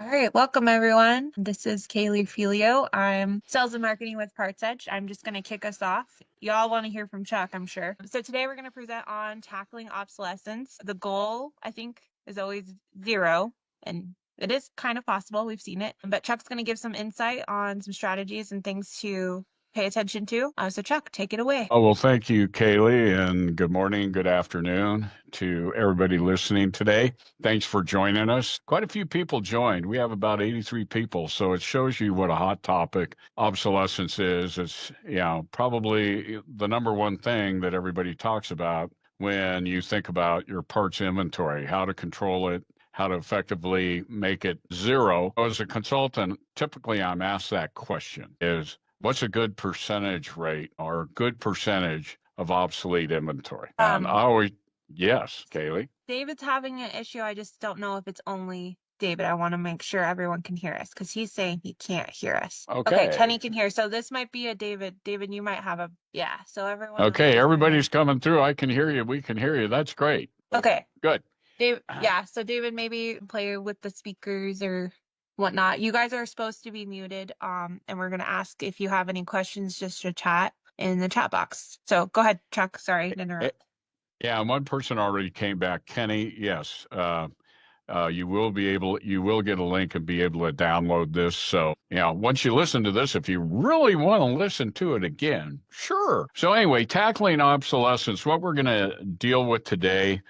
All right, welcome everyone. This is Kaylee Filio. I'm sales and marketing with PartsEdge. I'm just going to kick us off. Y'all want to hear from Chuck, I'm sure. So today we're going to present on tackling obsolescence. The goal, I think, is always zero, and it is kind of possible. We've seen it. But Chuck's going to give some insight on some strategies and things to pay attention to. So Chuck, take it away. Oh, well, thank you, Kaylee, and good morning, good afternoon to everybody listening today. Thanks for joining us. Quite a few people joined. We have about 83 people, so it shows you what a hot topic obsolescence is. It's, probably the number one thing that everybody talks about when you think about your parts inventory, how to control it, how to effectively make it zero. As a consultant, typically I'm asked that question is, what's a good percentage rate or a good percentage of obsolete inventory? And I always, yes, Kaylee. David's having an issue. I just don't know if it's only David. I want to make sure everyone can hear us because he's saying he can't hear us. Okay, Kenny can hear. So this might be a David. David, you might have a, yeah. So everyone. Okay, everybody's coming through. I can hear you. We can hear you. That's great. Okay. Good. Dave, yeah. So David, maybe play with the speakers or whatnot. You guys are supposed to be muted. And we're gonna ask if you have any questions just to chat in the chat box. So go ahead, Chuck. Sorry to interrupt. Yeah, one person already came back. Kenny, yes. You will get a link and be able to download this. So, once you listen to this, if you really want to listen to it again, sure. So anyway, tackling obsolescence, what we're going to deal with today,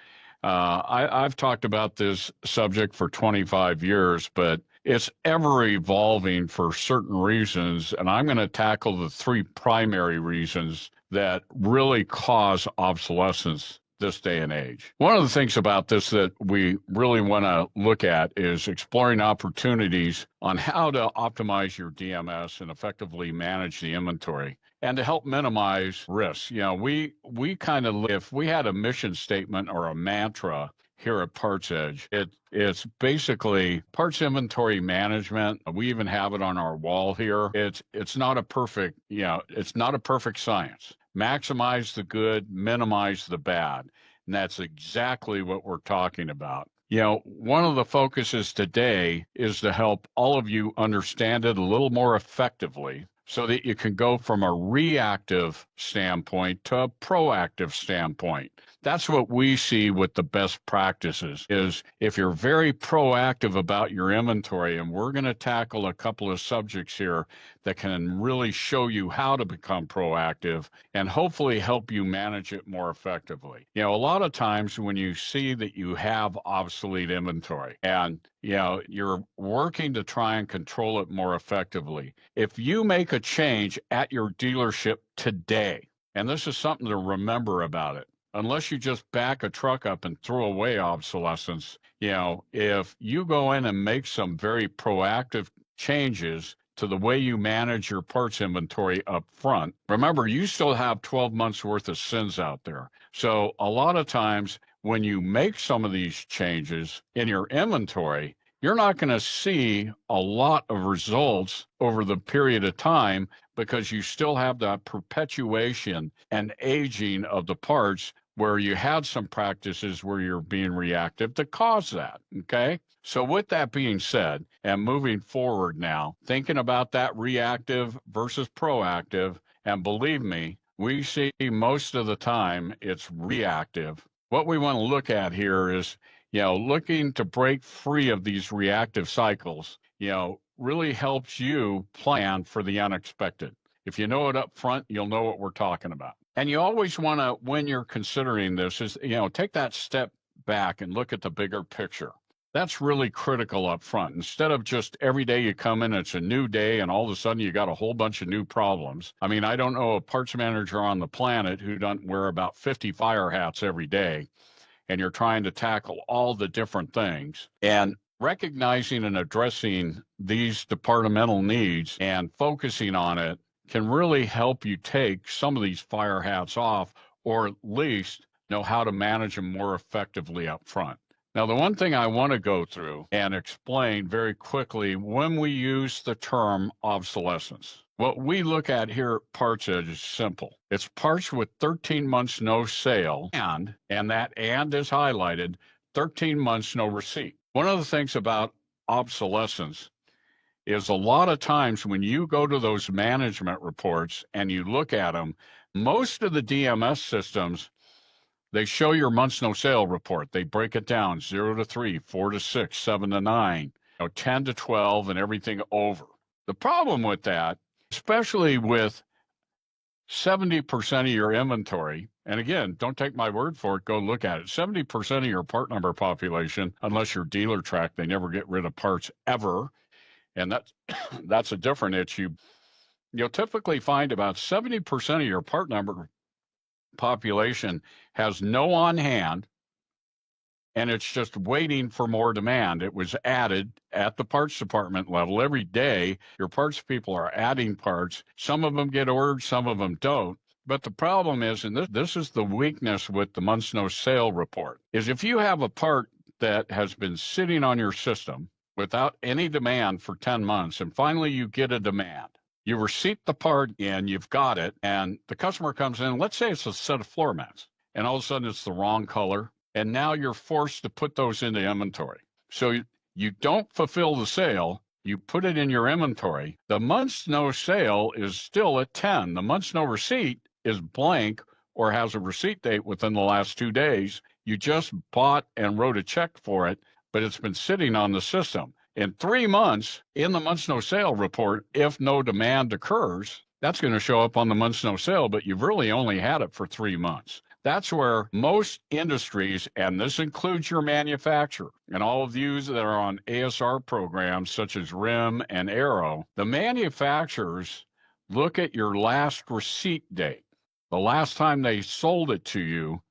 I've talked about this subject for 25 years, but it's ever evolving for certain reasons. And I'm going to tackle the three primary reasons that really cause obsolescence this day and age. One of the things about this that we really want to look at is exploring opportunities on how to optimize your DMS and effectively manage the inventory and to help minimize risks. We kind of, if we had a mission statement or a mantra here at PartsEdge, it's basically parts inventory management. We even have it on our wall here. It's not a perfect, it's not a perfect science. Maximize the good, minimize the bad. And that's exactly what we're talking about. One of the focuses today is to help all of you understand it a little more effectively so that you can go from a reactive standpoint to a proactive standpoint. That's what we see with the best practices is if you're very proactive about your inventory, and we're going to tackle a couple of subjects here that can really show you how to become proactive and hopefully help you manage it more effectively. A lot of times when you see that you have obsolete inventory and you're working to try and control it more effectively. If you make a change at your dealership today, and this is something to remember about it, unless you just back a truck up and throw away obsolescence, if you go in and make some very proactive changes to the way you manage your parts inventory up front, remember, you still have 12 months worth of sins out there. So a lot of times when you make some of these changes in your inventory, you're not going to see a lot of results over the period of time because you still have that perpetuation and aging of the parts where you had some practices where you're being reactive to cause that, okay? So with that being said, and moving forward now, thinking about that reactive versus proactive, and believe me, we see most of the time it's reactive. What we want to look at here is, looking to break free of these reactive cycles, really helps you plan for the unexpected. If you know it up front, you'll know what we're talking about. And you always want to, when you're considering this, is, take that step back and look at the bigger picture. That's really critical up front. Instead of just every day you come in, it's a new day, and all of a sudden you got a whole bunch of new problems. I mean, I don't know a parts manager on the planet who doesn't wear about 50 fire hats every day, and you're trying to tackle all the different things. And recognizing and addressing these departmental needs and focusing on it can really help you take some of these fire hats off, or at least know how to manage them more effectively up front. Now, the one thing I want to go through and explain very quickly when we use the term obsolescence. What we look at here at PartsEdge is simple. It's parts with 13 months no sale and that "and" is highlighted, 13 months no receipt. One of the things about obsolescence is a lot of times when you go to those management reports and you look at them, most of the DMS systems, they show your months no sale report. They break it down 0 to 3, 4 to 6, 7 to 9, 10 to 12, and everything over. The problem with that, especially with 70% of your inventory, and again, don't take my word for it, go look at it. 70% of your part number population, unless you're dealer track, they never get rid of parts ever. And that's a different issue. You'll typically find about 70% of your part number population has no on hand, and it's just waiting for more demand. It was added at the parts department level. Every day, your parts people are adding parts. Some of them get ordered, some of them don't. But the problem is, and this is the weakness with the months no sale report, is if you have a part that has been sitting on your system without any demand for 10 months, and finally you get a demand. You receipt the part in, you've got it, and the customer comes in, let's say it's a set of floor mats, and all of a sudden it's the wrong color, and now you're forced to put those into inventory. So you don't fulfill the sale, you put it in your inventory. The months no sale is still at 10. The months no receipt is blank or has a receipt date within the last 2 days. You just bought and wrote a check for it, but it's been sitting on the system. In 3 months, in the months no sale report, if no demand occurs, that's going to show up on the months no sale, but you've really only had it for 3 months. That's where most industries, and this includes your manufacturer, and all of you that are on ASR programs such as RIM and Aero, the manufacturers look at your last receipt date, the last time they sold it to you,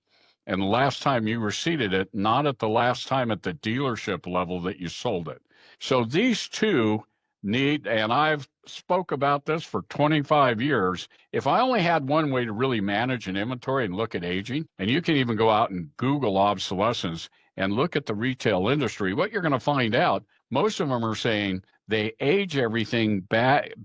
and the last time you receipted it, not at the last time at the dealership level that you sold it. So these two need, and I've spoke about this for 25 years. If I only had one way to really manage an inventory and look at aging, and you can even go out and Google obsolescence and look at the retail industry, what you're going to find out, most of them are saying they age everything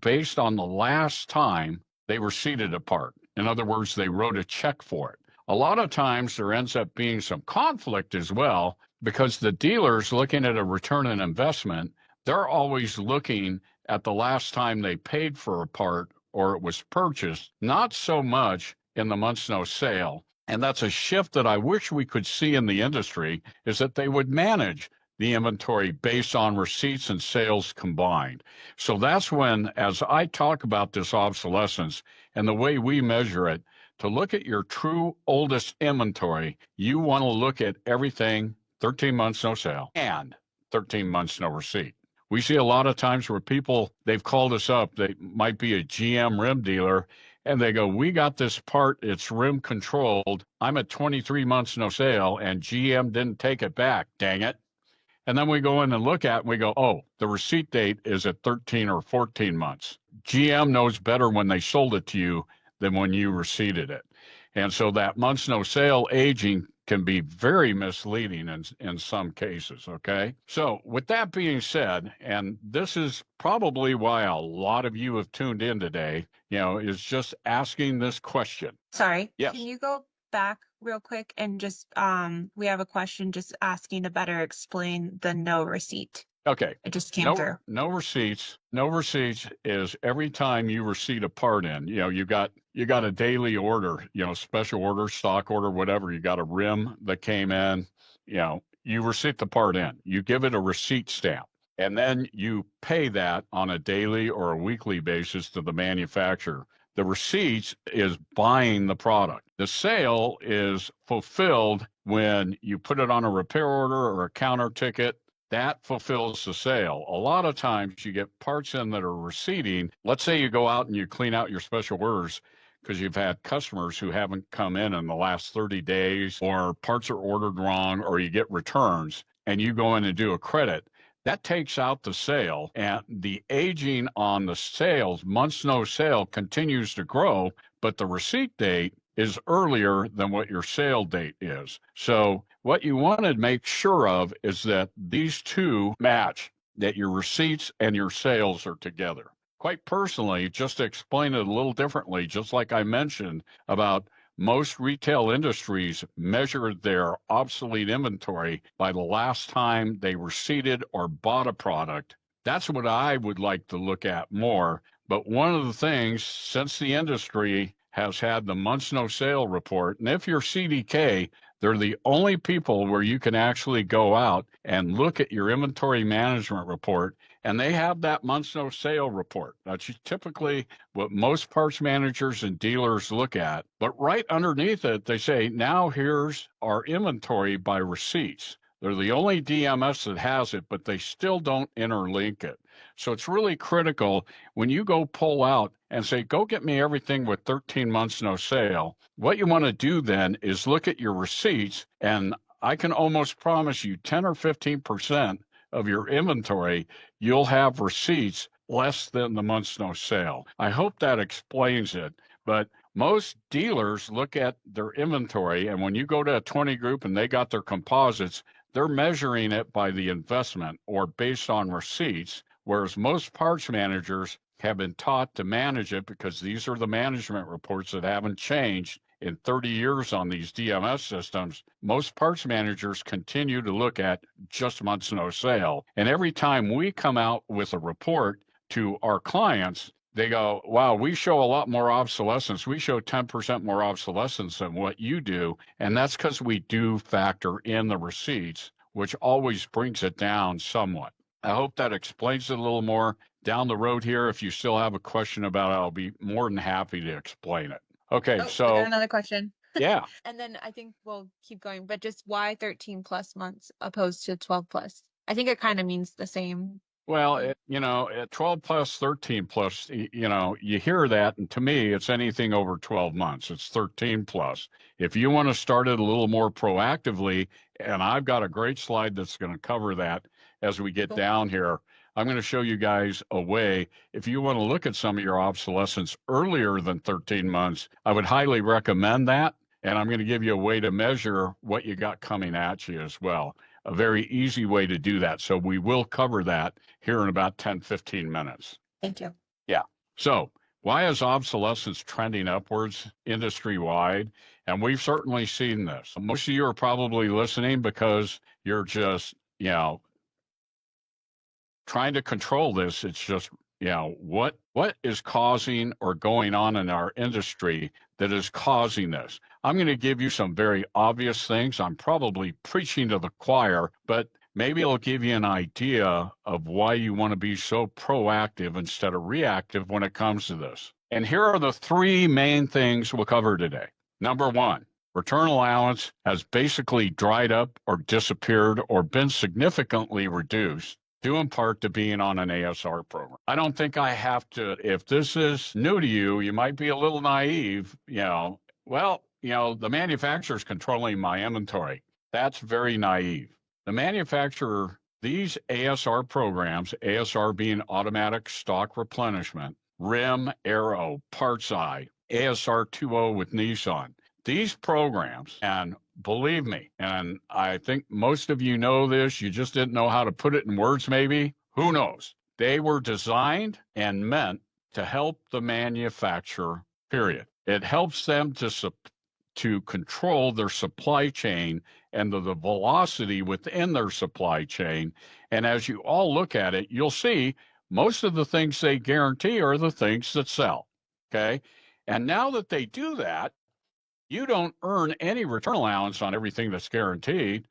based on the last time they receipted a part. In other words, they wrote a check for it. A lot of times there ends up being some conflict as well because the dealers looking at a return on investment, they're always looking at the last time they paid for a part or it was purchased, not so much in the months no sale. And that's a shift that I wish we could see in the industry, is that they would manage the inventory based on receipts and sales combined. So that's when, as I talk about this obsolescence and the way we measure it, to look at your true oldest inventory, you want to look at everything 13 months no sale and 13 months no receipt. We see a lot of times where people, they've called us up, they might be a GM rim dealer, and they go, we got this part, it's rim controlled, I'm at 23 months no sale, and GM didn't take it back, dang it. And then we go in and look at it, and we go, oh, the receipt date is at 13 or 14 months. GM knows better when they sold it to you than when you receipted it. And so that months no sale aging can be very misleading in some cases, okay? So with that being said, and this is probably why a lot of you have tuned in today, is just asking this question. Sorry. Yes. Can you go back real quick and just, we have a question just asking to better explain the no receipt. Okay. It just came through. No receipts. No receipts is every time you receipt a part in, you got a daily order, special order, stock order, whatever. You got a rim that came in, you receipt the part in, you give it a receipt stamp, and then you pay that on a daily or a weekly basis to the manufacturer. The receipts is buying the product. The sale is fulfilled when you put it on a repair order or a counter ticket. That fulfills the sale. A lot of times you get parts in that are receipting. Let's say you go out and you clean out your special orders because you've had customers who haven't come in the last 30 days, or parts are ordered wrong, or you get returns, and you go in and do a credit. That takes out the sale, and the aging on the sales, months no sale, continues to grow, but the receipt date is earlier than what your sale date is. So what you want to make sure of is that these two match, that your receipts and your sales are together. Quite personally, just to explain it a little differently, just like I mentioned about most retail industries measure their obsolete inventory by the last time they receipted or bought a product. That's what I would like to look at more. But one of the things, since the industry has had the months no sale report, and if you're CDK, they're the only people where you can actually go out and look at your inventory management report, and they have that months no sale report. That's typically what most parts managers and dealers look at. But right underneath it, they say, now here's our inventory by receipts. They're the only DMS that has it, but they still don't interlink it. So it's really critical when you go pull out and say, go get me everything with 13 months no sale. What you want to do then is look at your receipts, and I can almost promise you 10 or 15% of your inventory, you'll have receipts less than the months no sale. I hope that explains it. But most dealers look at their inventory, and when you go to a 20 group and they got their composites, they're measuring it by the investment or based on receipts, whereas most parts managers have been taught to manage it because these are the management reports that haven't changed in 30 years on these DMS systems. Most parts managers continue to look at just months no sale. And every time we come out with a report to our clients, they go, wow, we show a lot more obsolescence. We show 10% more obsolescence than what you do. And that's because we do factor in the receipts, which always brings it down somewhat. I hope that explains it a little more. Down the road here, if you still have a question about it, I'll be more than happy to explain it. Okay, I got so another question. yeah. And then I think we'll keep going, but just why 13 plus months opposed to 12 plus? I think it kind of means the same. Well, at 12 plus, 13 plus, you hear that. And to me, it's anything over 12 months. It's 13 plus. If you want to start it a little more proactively, and I've got a great slide that's going to cover that as we get down here. I'm going to show you guys a way. If you want to look at some of your obsolescence earlier than 13 months, I would highly recommend that. And I'm going to give you a way to measure what you got coming at you as well. A very easy way to do that. So we will cover that here in about 10, 15 minutes. Thank you. Yeah. So why is obsolescence trending upwards industry-wide? And we've certainly seen this. Most of you are probably listening because you're just, trying to control this. It's just, what is causing or going on in our industry that is causing this? I'm going to give you some very obvious things. I'm probably preaching to the choir, but maybe it'll give you an idea of why you want to be so proactive instead of reactive when it comes to this. And here are the three main things we'll cover today. Number one, return allowance has basically dried up or disappeared or been significantly reduced, due in part to being on an ASR program. I don't think I have to, if this is new to you, you might be a little naive, the manufacturer's controlling my inventory. That's very naive. The manufacturer, these ASR programs, ASR being automatic stock replenishment, RIM, Arrow, PartsEye, ASR 2.0 with Nissan, these programs, and believe me, and I think most of you know this, you just didn't know how to put it in words maybe, who knows? They were designed and meant to help the manufacturer, period. It helps them to control their supply chain and the velocity within their supply chain. And as you all look at it, you'll see most of the things they guarantee are the things that sell, okay? And now that they do that, you don't earn any return allowance on everything that's guaranteed.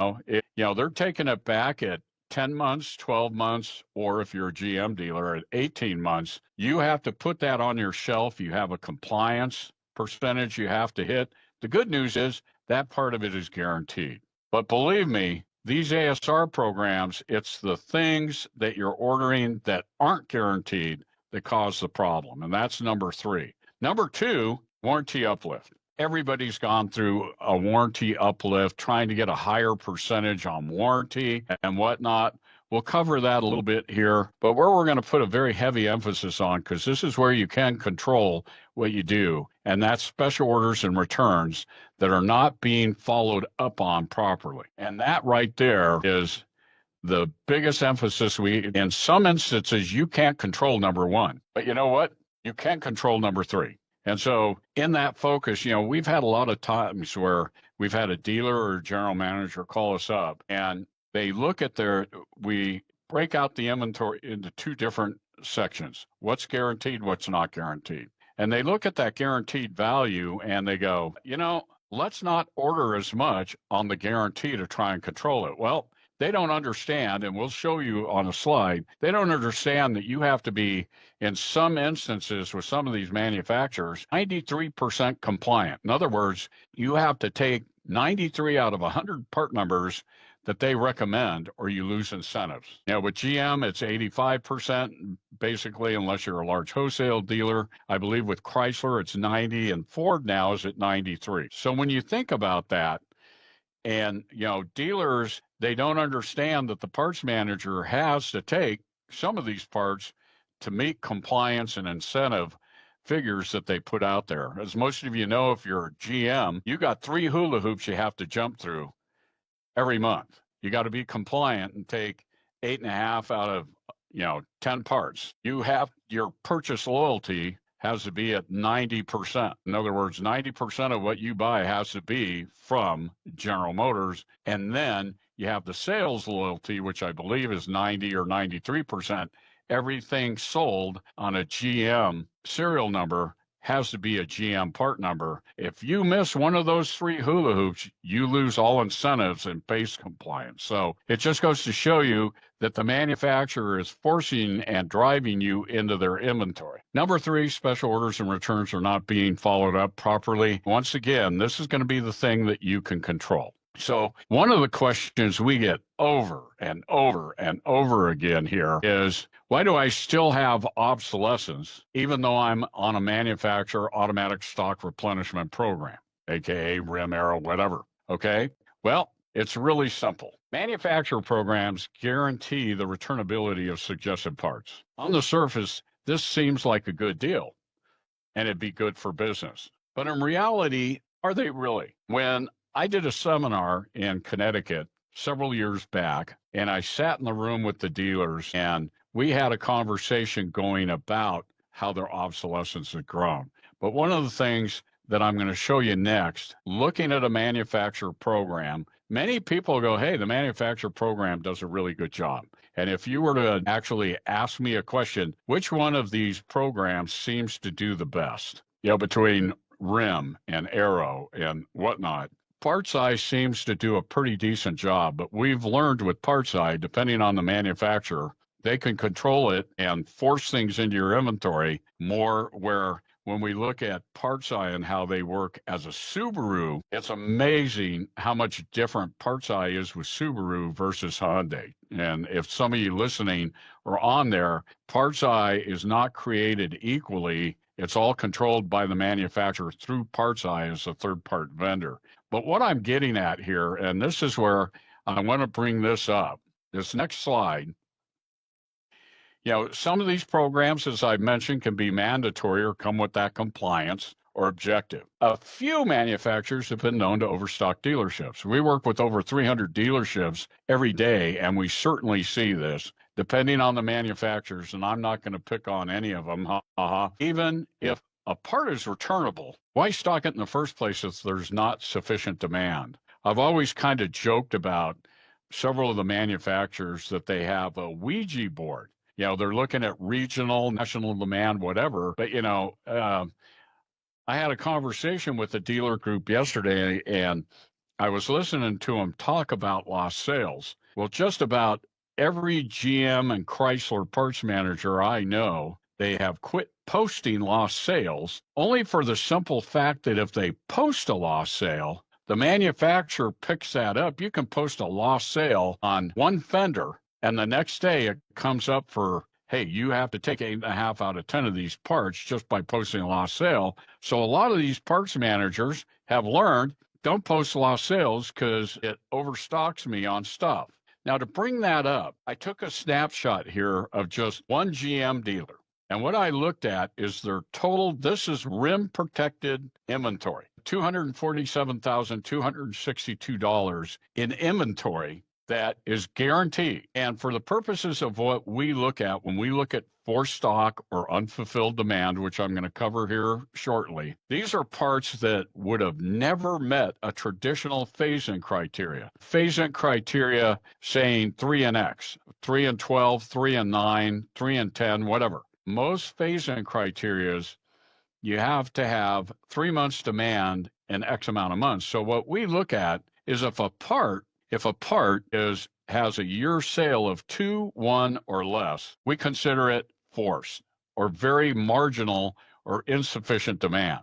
They're taking it back at 10 months, 12 months, or if you're a GM dealer at 18 months, you have to put that on your shelf. You have a compliance percentage you have to hit. The good news is that part of it is guaranteed. But believe me, these ASR programs, it's the things that you're ordering that aren't guaranteed that cause the problem. And that's number three. Number two, warranty uplift. Everybody's gone through a warranty uplift, trying to get a higher percentage on warranty and whatnot. We'll cover that a little bit here, but where we're going to put a very heavy emphasis on, because this is where you can control what you do, and that's special orders and returns that are not being followed up on properly. And that right there is the biggest emphasis. In some instances, you can't control number one, but you know what? You can control number three. And so in that focus, we've had a lot of times where we've had a dealer or a general manager call us up and they look at we break out the inventory into two different sections. What's guaranteed, what's not guaranteed. And they look at that guaranteed value and they go, let's not order as much on the guarantee to try and control it. Well, they don't understand, and we'll show you on a slide, they don't understand that you have to be, in some instances with some of these manufacturers, 93% compliant. In other words, you have to take 93 out of 100 part numbers that they recommend, or you lose incentives. With GM, it's 85%, basically, unless you're a large wholesale dealer. I believe with Chrysler, it's 90, and Ford now is at 93. So when you think about that, and, dealers, they don't understand that the parts manager has to take some of these parts to meet compliance and incentive figures that they put out there. As most of you know, if you're a GM, you got 3 hula hoops you have to jump through every month. You got to be compliant and take 8.5 out of 10 parts. You have your purchase loyalty has to be at 90%. In other words, 90% of what you buy has to be from General Motors. And then you have the sales loyalty, which I believe is 90 or 93%. Everything sold on a GM serial number has to be a GM part number. If you miss one of those 3 hula hoops, you lose all incentives and base compliance. So it just goes to show you that the manufacturer is forcing and driving you into their inventory. Number 3, special orders and returns are not being followed up properly. Once again, this is going to be the thing that you can control. So one of the questions we get over and over and over again here is, why do I still have obsolescence even though I'm on a manufacturer automatic stock replenishment program, aka RIM, Arrow, whatever? Okay, well, it's really simple. Manufacturer programs guarantee the returnability of suggested parts. On the surface, this seems like a good deal, and it'd be good for business. But in reality, are they really? When I did a seminar in Connecticut several years back, and I sat in the room with the dealers, and we had a conversation going about how their obsolescence had grown. But one of the things that I'm going to show you next, looking at a manufacturer program, many people go, hey, the manufacturer program does a really good job. And if you were to actually ask me a question, which one of these programs seems to do the best? Between RIM and Arrow and whatnot, PartsEye seems to do a pretty decent job, but we've learned with PartsEye, depending on the manufacturer, they can control it and force things into your inventory more, where when we look at PartsEye and how they work as a Subaru, it's amazing how much different PartsEye is with Subaru versus Hyundai. And if some of you listening are on there, PartsEye is not created equally. It's all controlled by the manufacturer through PartsEye as a third-party vendor. But what I'm getting at here, and this is where I want to bring this up, this next slide. Some of these programs, as I mentioned, can be mandatory or come with that compliance or objective. A few manufacturers have been known to overstock dealerships. We work with over 300 dealerships every day, and we certainly see this, depending on the manufacturers, and I'm not going to pick on any of them. Even if a part is returnable, why stock it in the first place if there's not sufficient demand? I've always kind of joked about several of the manufacturers that they have a Ouija board. They're looking at regional, national demand, whatever. But, I had a conversation with a dealer group yesterday, and I was listening to them talk about lost sales. Well, just about every GM and Chrysler parts manager I know, they have quit posting lost sales, only for the simple fact that if they post a lost sale, the manufacturer picks that up. You can post a lost sale on one fender, and the next day it comes up for, hey, you have to take 8.5 out of 10 of these parts just by posting a lost sale. So a lot of these parts managers have learned, don't post lost sales because it overstocks me on stuff. Now, to bring that up, I took a snapshot here of just one GM dealer. And what I looked at is their total, this is RIM protected inventory, $247,262 in inventory that is guaranteed. And for the purposes of what we look at, when we look at for stock or unfulfilled demand, which I'm going to cover here shortly. These are parts that would have never met a traditional phase-in criteria. Phase-in criteria saying 3 and X, 3 and 12, 3 and 9, 3 and 10, whatever. Most phase-in criterias, you have to have 3 months demand and X amount of months. So what we look at is if a part has a year sale of 2, 1, or less, we consider it forced or very marginal or insufficient demand.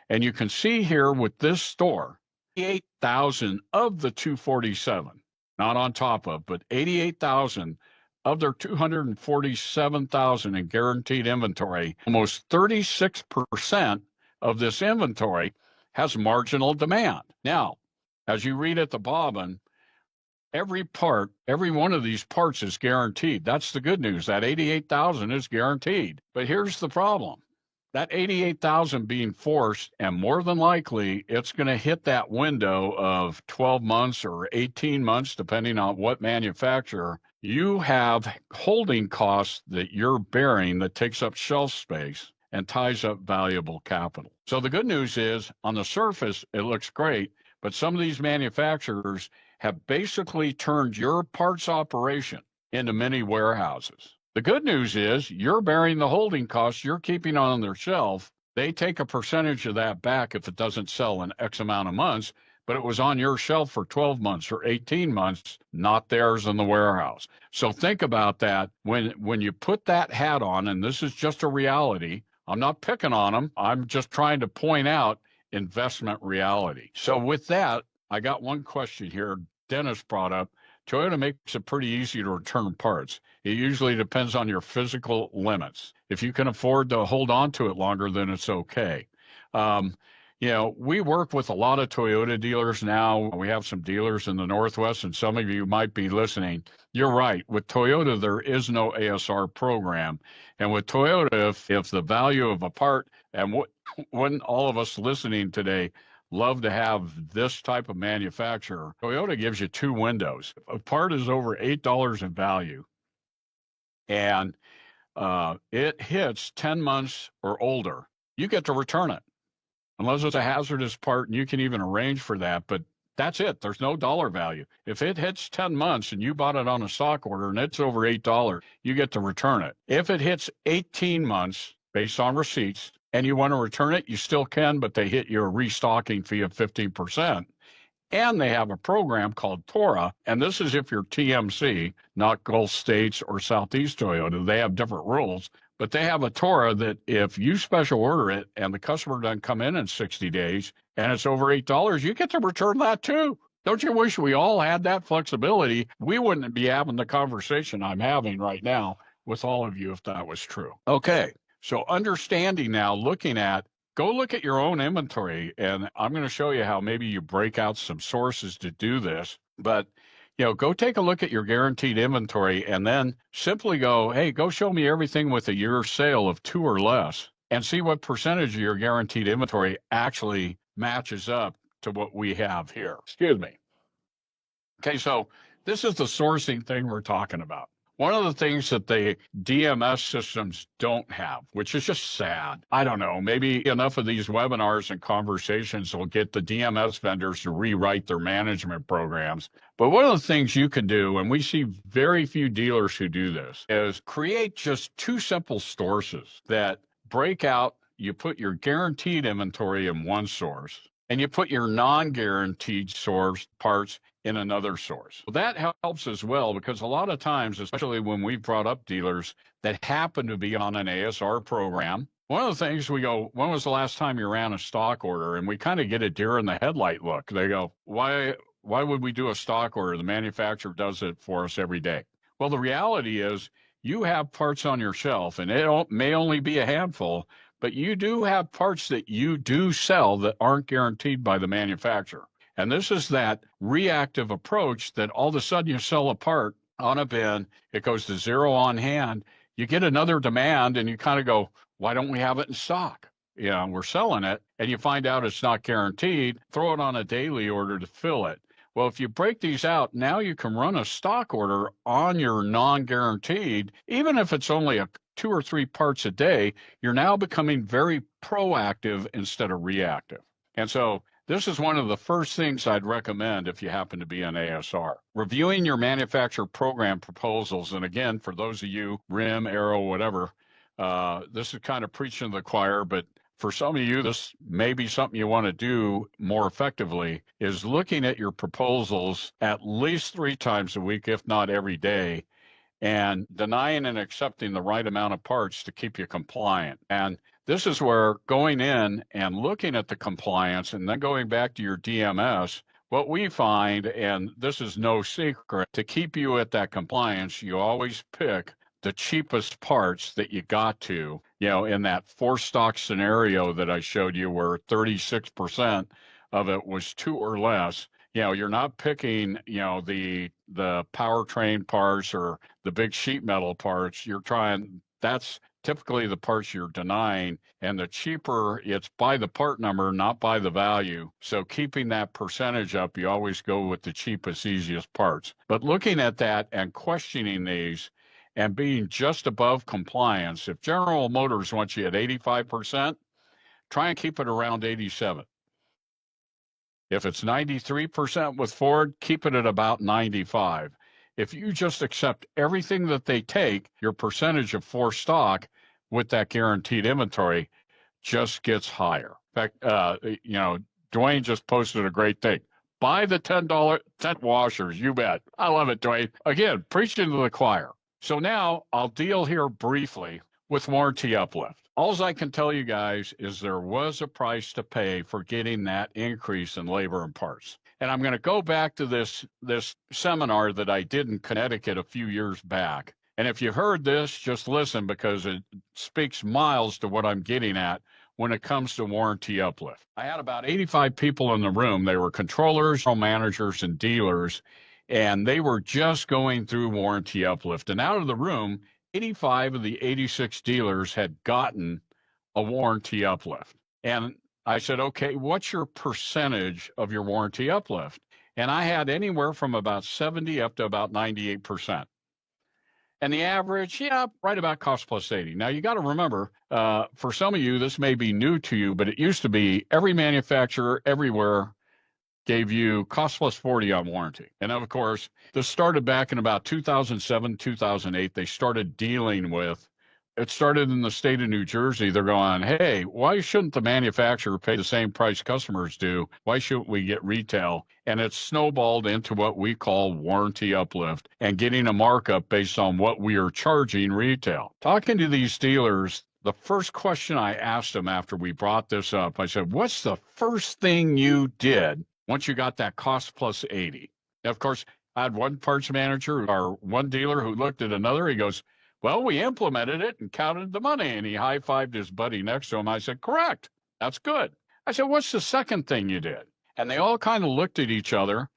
And you can see here with this store, 88,000 of the 247, not on top of, but 88,000 of their 247,000 in guaranteed inventory, almost 36% of this inventory has marginal demand. Now, as you read at the bottom, every one of these parts is guaranteed. That's the good news. That 88,000 is guaranteed. But here's the problem. That 88,000 being forced, and more than likely, it's going to hit that window of 12 months or 18 months, depending on what manufacturer. You have holding costs that you're bearing that takes up shelf space and ties up valuable capital. So the good news is, on the surface, it looks great, but some of these manufacturers have basically turned your parts operation into mini warehouses. The good news is you're bearing the holding costs you're keeping on their shelf. They take a percentage of that back if it doesn't sell in X amount of months, but it was on your shelf for 12 months or 18 months, not theirs in the warehouse. So think about that when you put that hat on, and this is just a reality. I'm not picking on them. I'm just trying to point out investment reality. So with that, I got one question here. Dennis brought up, Toyota makes it pretty easy to return parts. It usually depends on your physical limits. If you can afford to hold on to it longer, then it's okay. We work with a lot of Toyota dealers now. We have some dealers in the Northwest, and some of you might be listening. You're right. With Toyota, there is no ASR program. And with Toyota, if the value of a part, and wouldn't all of us listening today love to have this type of manufacturer, Toyota gives you 2 windows. If a part is over $8 in value and it hits 10 months or older, you get to return it. Unless it's a hazardous part, and you can even arrange for that, but that's it. There's no dollar value. If it hits 10 months and you bought it on a stock order and it's over $8, you get to return it. If it hits 18 months based on receipts and you want to return it, you still can, but they hit you a restocking fee of 15%. And they have a program called TORA, and this is if you're TMC, not Gulf States or Southeast Toyota. They have different rules, but they have a TORA that if you special order it and the customer doesn't come in 60 days and it's over $8, you get to return that too. Don't you wish we all had that flexibility? We wouldn't be having the conversation I'm having right now with all of you if that was true. Okay, so understanding now, go look at your own inventory, and I'm going to show you how maybe you break out some sources to do this. But, go take a look at your guaranteed inventory and then simply go, hey, go show me everything with a year sale of 2 or less and see what percentage of your guaranteed inventory actually matches up to what we have here. Excuse me. Okay, so this is the sourcing thing we're talking about. One of the things that the DMS systems don't have, which is just sad. I don't know, maybe enough of these webinars and conversations will get the DMS vendors to rewrite their management programs. But one of the things you can do, and we see very few dealers who do this, is create just 2 simple sources that break out. You put your guaranteed inventory in one source, and you put your non-guaranteed source parts in another source. Well, that helps as well, because a lot of times, especially when we've brought up dealers that happen to be on an ASR program, one of the things we go, when was the last time you ran a stock order? And we kind of get a deer in the headlight look. They go, why would we do a stock order? The manufacturer does it for us every day. Well, the reality is you have parts on your shelf, and it may only be a handful, but you do have parts that you do sell that aren't guaranteed by the manufacturer. And this is that reactive approach that all of a sudden you sell a part on a bin, it goes to 0 on hand, you get another demand, and you kind of go, why don't we have it in stock? We're selling it, and you find out it's not guaranteed, throw it on a daily order to fill it. Well, if you break these out, now you can run a stock order on your non-guaranteed, even if it's only 2 or 3 parts a day, you're now becoming very proactive instead of reactive. And so this is one of the first things I'd recommend if you happen to be an ASR. Reviewing your manufacturer program proposals, and again, for those of you, RIM, Arrow, whatever, this is kind of preaching to the choir, but for some of you, this may be something you want to do more effectively, is looking at your proposals at least 3 times a week, if not every day, and denying and accepting the right amount of parts to keep you compliant. And this is where going in and looking at the compliance and then going back to your DMS, what we find, and this is no secret, to keep you at that compliance, you always pick the cheapest parts that you got to, in that 4 stock scenario that I showed you where 36% of it was 2 or less. You're not picking, the powertrain parts or the big sheet metal parts. That's typically the parts you're denying, and the cheaper it's by the part number, not by the value. So keeping that percentage up, you always go with the cheapest, easiest parts. But looking at that and questioning these and being just above compliance, if General Motors wants you at 85%, try and keep it around 87. If it's 93% with Ford, keep it at about 95. If you just accept everything that they take, your percentage of 4 stock with that guaranteed inventory just gets higher. In fact, Dwayne just posted a great thing. Buy the $10 tent washers, you bet. I love it, Dwayne. Again, preaching to the choir. So now I'll deal here briefly with warranty uplift. All I can tell you guys is there was a price to pay for getting that increase in labor and parts. And I'm going to go back to this seminar that I did in Connecticut a few years back. And if you heard this, just listen, because it speaks miles to what I'm getting at when it comes to warranty uplift. I had about 85 people in the room. They were controllers, managers, and dealers, and they were just going through warranty uplift. And out of the room, 85 of the 86 dealers had gotten a warranty uplift. And I said, okay, what's your percentage of your warranty uplift? And I had anywhere from about 70 up to about 98%. And the average, right about cost plus 80. Now, you got to remember, for some of you, this may be new to you, but it used to be every manufacturer everywhere gave you cost plus 40 on warranty. And of course, this started back in about 2007, 2008. They started dealing with, it started in the state of New Jersey. They're going, hey, why shouldn't the manufacturer pay the same price customers do? Why shouldn't we get retail? And it snowballed into what we call warranty uplift and getting a markup based on what we are charging retail. Talking to these dealers, the first question I asked them after we brought this up, I said, what's the first thing you did once you got that cost plus 80? And of course, I had one parts manager or one dealer who looked at another. He goes, well, we implemented it and counted the money. And he high-fived his buddy next to him. I said, correct. That's good. I said, what's the second thing you did? And they all kind of looked at each other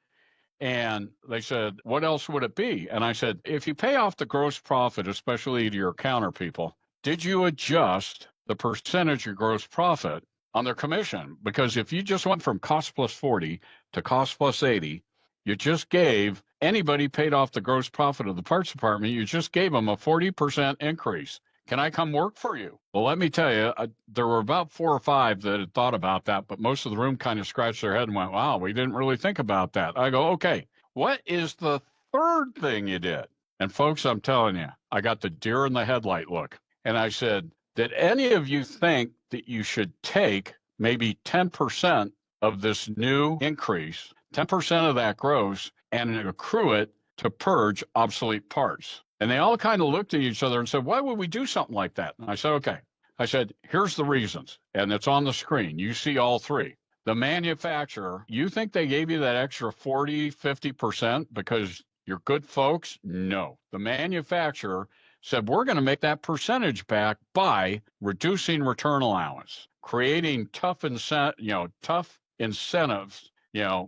and they said, what else would it be? And I said, if you pay off the gross profit, especially to your counter people, did you adjust the percentage of gross profit on their commission? Because if you just went from cost plus 40 to cost plus 80, you just gave anybody paid off the gross profit of the parts department, you just gave them a 40% increase. Can I come work for you? Well, let me tell you, there were about 4 or 5 that had thought about that, but most of the room kind of scratched their head and went, wow, we didn't really think about that. I go, okay, what is the third thing you did? And folks, I'm telling you, I got the deer in the headlight look. And I said, did any of you think that you should take maybe 10% of this new increase, 10% of that gross, and accrue it to purge obsolete parts? And they all kind of looked at each other and said, why would we do something like that? And I said, okay. I said, here's the reasons. And it's on the screen. You see all 3. The manufacturer, you think they gave you that extra 40, 50% because you're good folks? No. The manufacturer said, we're going to make that percentage back by reducing return allowance, creating tough incentives,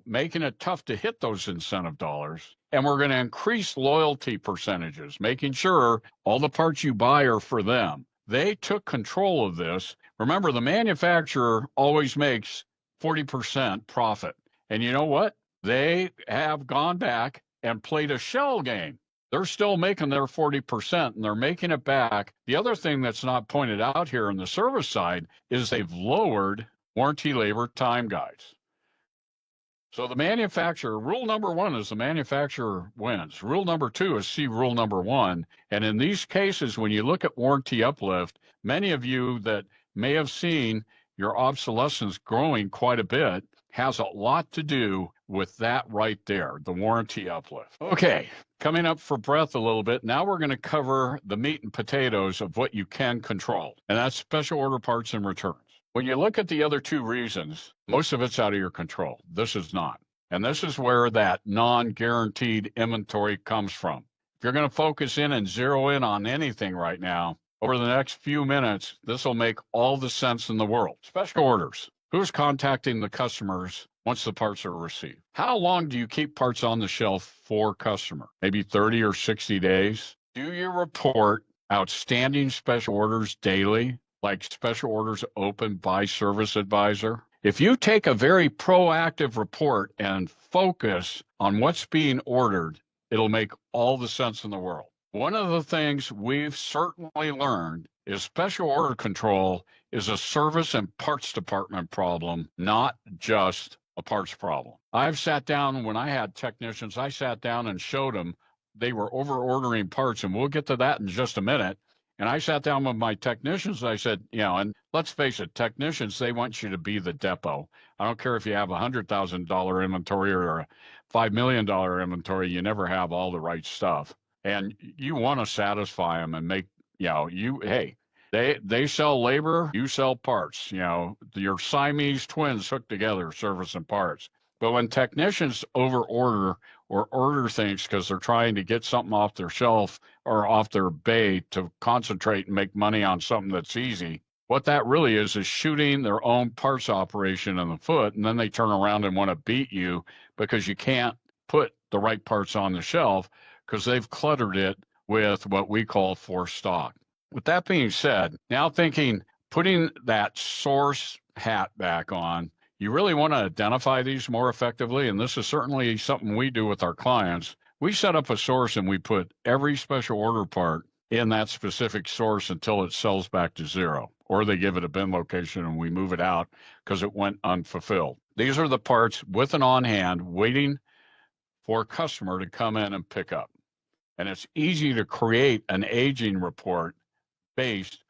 making it tough to hit those incentive dollars. And we're going to increase loyalty percentages, making sure all the parts you buy are for them. They took control of this. Remember, the manufacturer always makes 40% profit. And you know what? They have gone back and played a shell game. they're still making their 40% and they're making it back. The other thing that's not pointed out here on the service side is they've lowered warranty labor time guides. So the manufacturer, rule number one is the manufacturer wins. Rule number two is see rule number one. And in these cases, when you look at warranty uplift, many of you that may have seen your obsolescence growing quite a bit has a lot to do with that right there, the warranty uplift. Okay, coming up for breath a little bit. Now we're going to cover the meat and potatoes of what you can control, and that's special order parts and returns. When you look at the other two reasons, most of it's out of your control. This is not. And this is where that non-guaranteed inventory comes from. If you're going to focus in and zero in on anything right now, over the next few minutes, this will make all the sense in the world. Special orders. Who's contacting the customers once the parts are received? How long do you keep parts on the shelf for customer? Maybe 30 or 60 days? Do you report outstanding special orders daily, like special orders open by service advisor? If you take a very proactive report and focus on what's being ordered, it'll make all the sense in the world. One of the things we've certainly learned is special order control is a service and parts department problem, not just a parts problem. I've sat down when I had technicians, I sat down and showed them they were over ordering parts, and we'll get to that in just a minute. And I sat down with my technicians and I said, and let's face it, technicians, they want you to be the depot. I don't care if you have a $100,000 inventory or a $5 million inventory, you never have all the right stuff. And you want to satisfy them and make, they sell labor, you sell parts, your Siamese twins hooked together, service and parts. But when technicians over order or order things because they're trying to get something off their shelf or off their bay to concentrate and make money on something that's easy, what that really is shooting their own parts operation in the foot. And then they turn around and want to beat you because you can't put the right parts on the shelf because they've cluttered it with what we call forced stock. With that being said, now putting that source hat back on, you really want to identify these more effectively, and this is certainly something we do with our clients. We set up a source and we put every special order part in that specific source until it sells back to zero, or they give it a bin location and we move it out because it went unfulfilled. These are the parts with and on hand waiting for a customer to come in and pick up. And it's easy to create an aging report based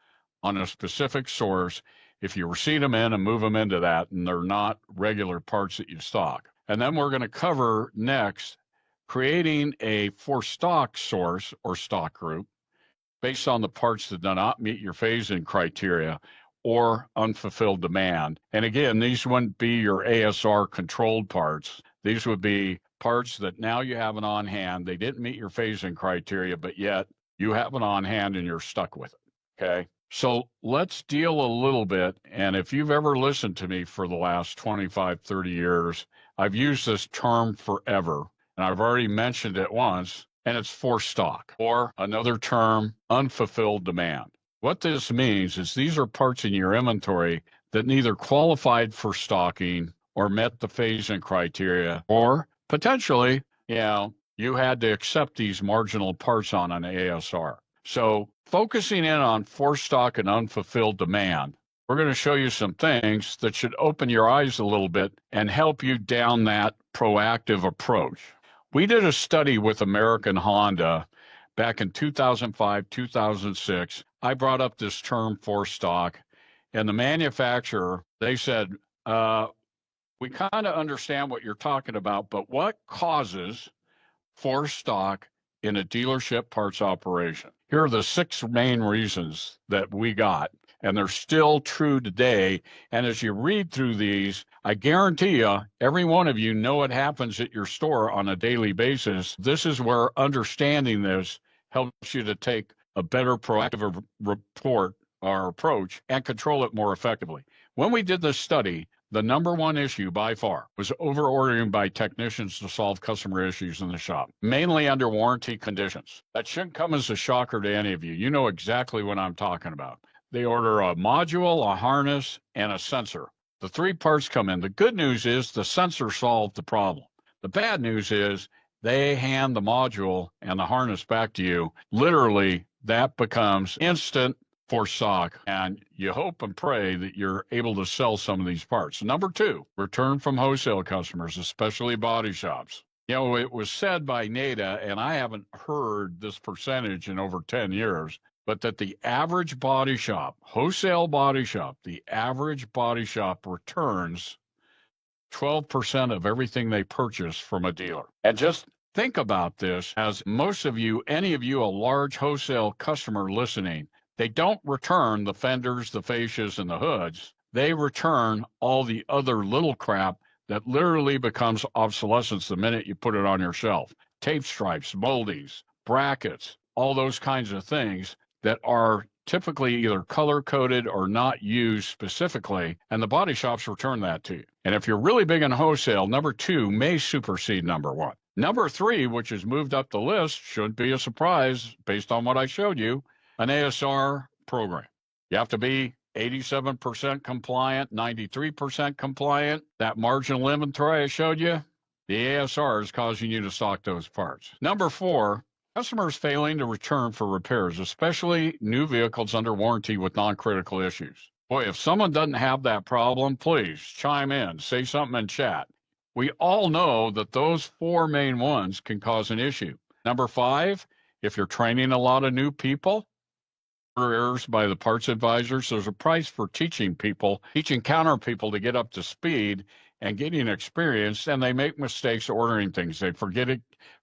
on a specific source if you receipt them in and move them into that and they're not regular parts that you stock. And then we're going to cover next creating a for stock source or stock group based on the parts that do not meet your phase-in criteria or unfulfilled demand. And again, these wouldn't be your ASR controlled parts. These would be parts that now you have it on hand. They didn't meet your phase-in criteria, but yet you have it on hand and you're stuck with it, okay? So let's deal a little bit, and if you've ever listened to me for the last 25, 30 years, I've used this term forever, and I've already mentioned it once, and it's for stock, or another term, unfulfilled demand. What this means is these are parts in your inventory that neither qualified for stocking or met the phase-in criteria, or potentially, you had to accept these marginal parts on an ASR. So focusing in on for stock and unfulfilled demand, we're going to show you some things that should open your eyes a little bit and help you down that proactive approach. We did a study with American Honda back in 2005, 2006. I brought up this term for stock, and the manufacturer, they said, we kind of understand what you're talking about, but what causes for stock in a dealership parts operation? Here are the 6 main reasons that we got, and they're still true today. And as you read through these, I guarantee you, every one of you know what happens at your store on a daily basis. This is where understanding this helps you to take a better proactive report or approach and control it more effectively. When we did this study, the number one issue by far was over-ordering by technicians to solve customer issues in the shop, mainly under warranty conditions. That shouldn't come as a shocker to any of you. You know exactly what I'm talking about. They order a module, a harness, and a sensor. The 3 parts come in. The good news is the sensor solved the problem. The bad news is they hand the module and the harness back to you, literally that becomes instant for stock. And you hope and pray that you're able to sell some of these parts. Number two, return from wholesale customers, especially body shops. You know, it was said by NADA, and I haven't heard this percentage in over 10 years, but that the average body shop, wholesale body shop, the average body shop returns 12% of everything they purchase from a dealer. And just think about this, as most of you, any of you, a large wholesale customer listening, they don't return the fenders, the fascias, and the hoods. They return all the other little crap that literally becomes obsolescence the minute you put it on your shelf. Tape stripes, moldies, brackets, all those kinds of things that are typically either color-coded or not used specifically, and the body shops return that to you. And if you're really big in wholesale, number two may supersede number one. Number three, which has moved up the list, shouldn't be a surprise based on what I showed you, an ASR program. You have to be 87% compliant, 93% compliant. That marginal inventory I showed you, the ASR is causing you to stock those parts. Number four, customers failing to return for repairs, especially new vehicles under warranty with non-critical issues. Boy, if someone doesn't have that problem, please chime in, say something in chat. We all know that those four main ones can cause an issue. Number five, if you're training a lot of new people, errors by the parts advisors, there's a price for teaching counter people to get up to speed and getting experience, and they make mistakes ordering things. They forget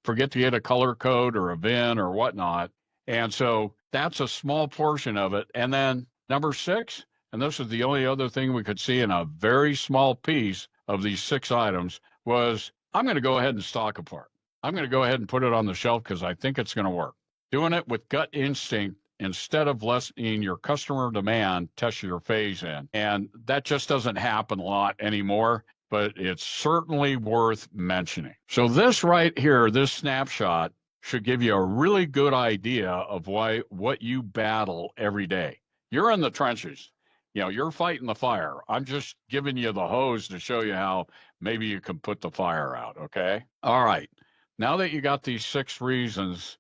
to get a color code or a VIN or whatnot. And so that's a small portion of it. And then number six, and this is the only other thing we could see in a very small piece of these 6 items, was I'm going to go ahead and stock a part. I'm going to go ahead and put it on the shelf because I think it's going to work. Doing it with gut instinct instead of lessening your customer demand, test your phase in. And that just doesn't happen a lot anymore, but it's certainly worth mentioning. So this right here, this snapshot, should give you a really good idea of what you battle every day. You're in the trenches. You know, you're fighting the fire. I'm just giving you the hose to show you how maybe you can put the fire out, okay? All right. Now that you got these 6 reasons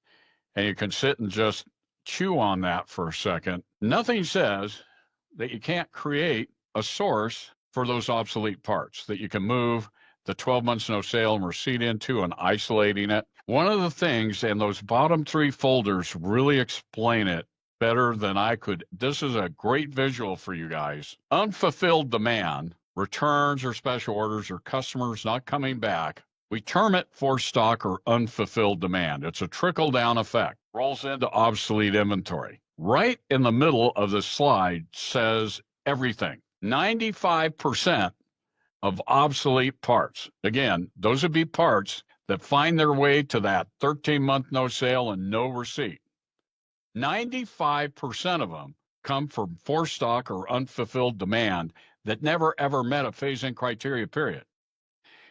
and you can sit and just chew on that for a second, nothing says that you can't create a source for those obsolete parts that you can move the 12 months no sale and receipt into and isolating it. One of the things, and those bottom 3 folders really explain it better than I could. This is a great visual for you guys. Unfulfilled demand, returns or special orders or customers not coming back. We term it for stock or unfulfilled demand. It's a trickle-down effect. Rolls into obsolete inventory. Right in the middle of the slide says everything. 95% of obsolete parts. Again, those would be parts that find their way to that 13-month no sale and no receipt. 95% of them come from for stock or unfulfilled demand that never ever met a phase-in criteria, period.